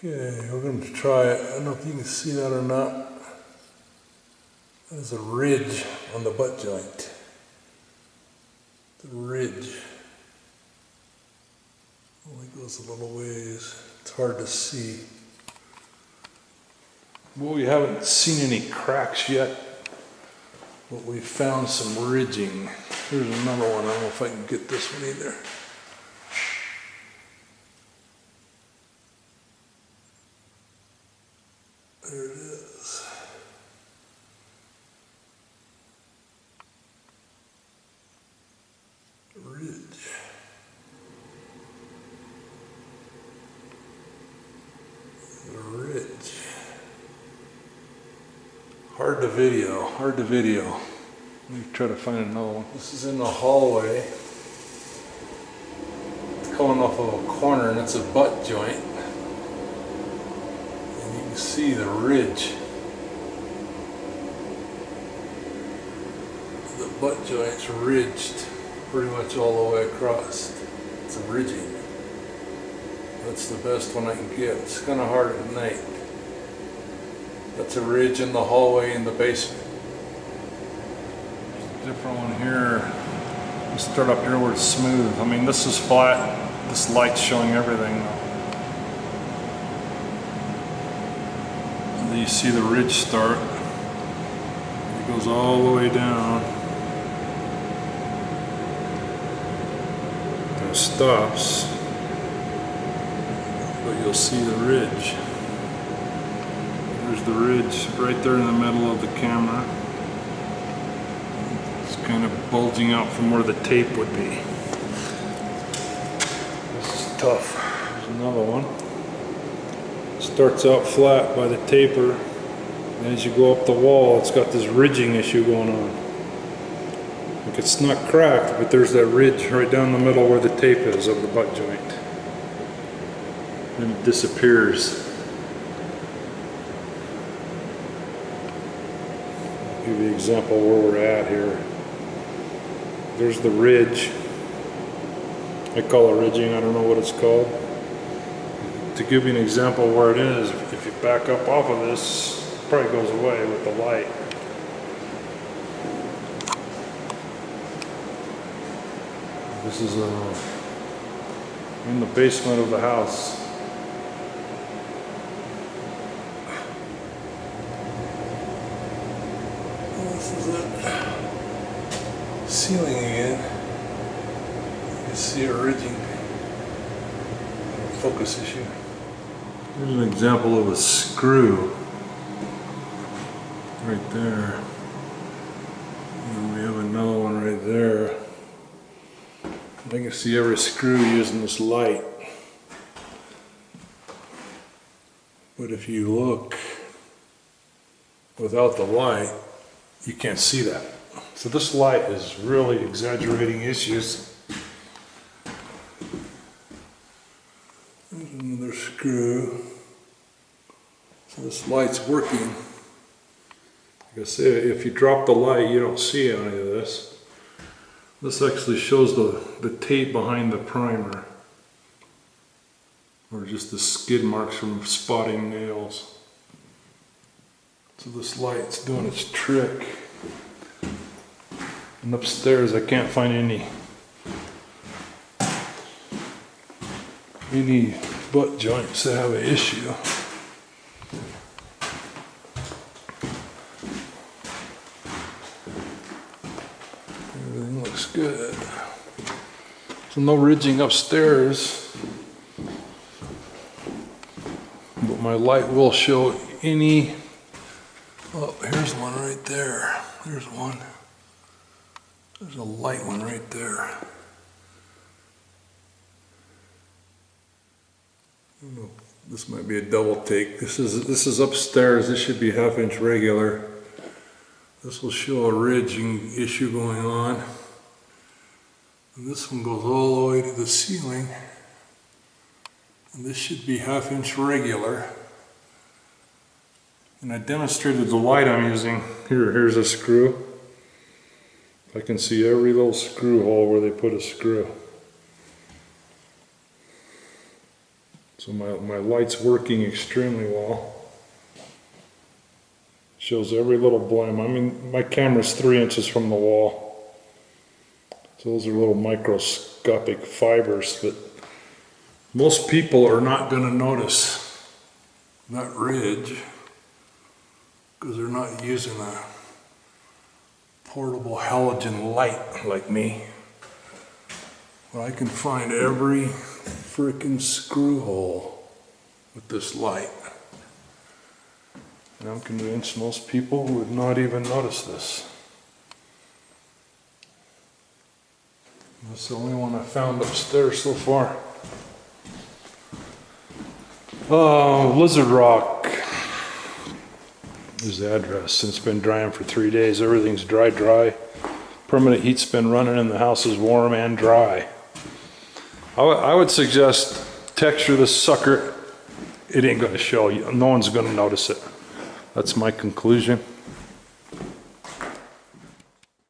Okay, we're going to try it. I don't know if you can see that or not. There's a ridge on the butt joint. The ridge. Only goes a little ways. It's hard to see. Well, we haven't seen any cracks yet, but we found some ridging. Here's another one. I don't know if I can get this one either. There it is. Ridge. The ridge. Hard to video, hard to video. Let me try to find another one. This is in the hallway. It's coming off of a corner and it's a butt joint. You can see the ridge. The butt joint's ridged pretty much all the way across. It's a ridging. That's the best one I can get. It's kind of hard at night. That's a ridge in the hallway in the basement. There's a different one here. Let's start up here where it's smooth. I mean, this is flat. This light's showing everything though. You see the ridge start. It goes all the way down. And it stops. But you'll see the ridge. There's the ridge right there in the middle of the camera. It's kind of bulging out from where the tape would be. This is tough. There's another one. Starts out flat by the taper, and as you go up the wall, it's got this ridging issue going on. Like it's not cracked, but there's that ridge right down the middle where the tape is of the butt joint. And it disappears. I'll give you an example where we're at here. There's the ridge. I call it ridging, I don't know what it's called. To give you an example where it is, if you back up off of this, it probably goes away with the light. This is in the basement of the house. This is it. Ceiling again. You can see a ridging. Focus issue. Here's an example of a screw right there. And we have another one right there. I can see every screw using this light. But if you look without the light, you can't see that. So this light is really exaggerating issues. There's another screw. So this light's working. Like I say, if you drop the light, you don't see any of this. This actually shows the tape behind the primer. Or just the skid marks from spotting nails. So this light's doing its trick. And upstairs I can't find any butt joints that have an issue. Everything looks good. So no ridging upstairs, but my light will show any. Oh, here's one right there. There's one. There's a light one right there. This might be a double take. This is upstairs. This should be 1/2 inch regular. This will show a ridging issue going on. And this one goes all the way to the ceiling. And this should be 1/2 inch regular. And I demonstrated the light I'm using. Here's a screw. I can see every little screw hole where they put a screw. So my light's working extremely well. Shows every little blem. I mean, my camera's 3 inches from the wall. So those are little microscopic fibers, but most people are not going to notice that ridge because they're not using a portable halogen light like me. But I can find every frickin' screw hole with this light. And I'm convinced most people would not even notice this. That's the only one I found upstairs so far. Oh, Lizard Rock is the address. It's been drying for 3 days. Everything's dry. Permanent heat's been running and the house is warm and dry. I would suggest texture this sucker. It ain't gonna show you. No one's gonna notice it. That's my conclusion.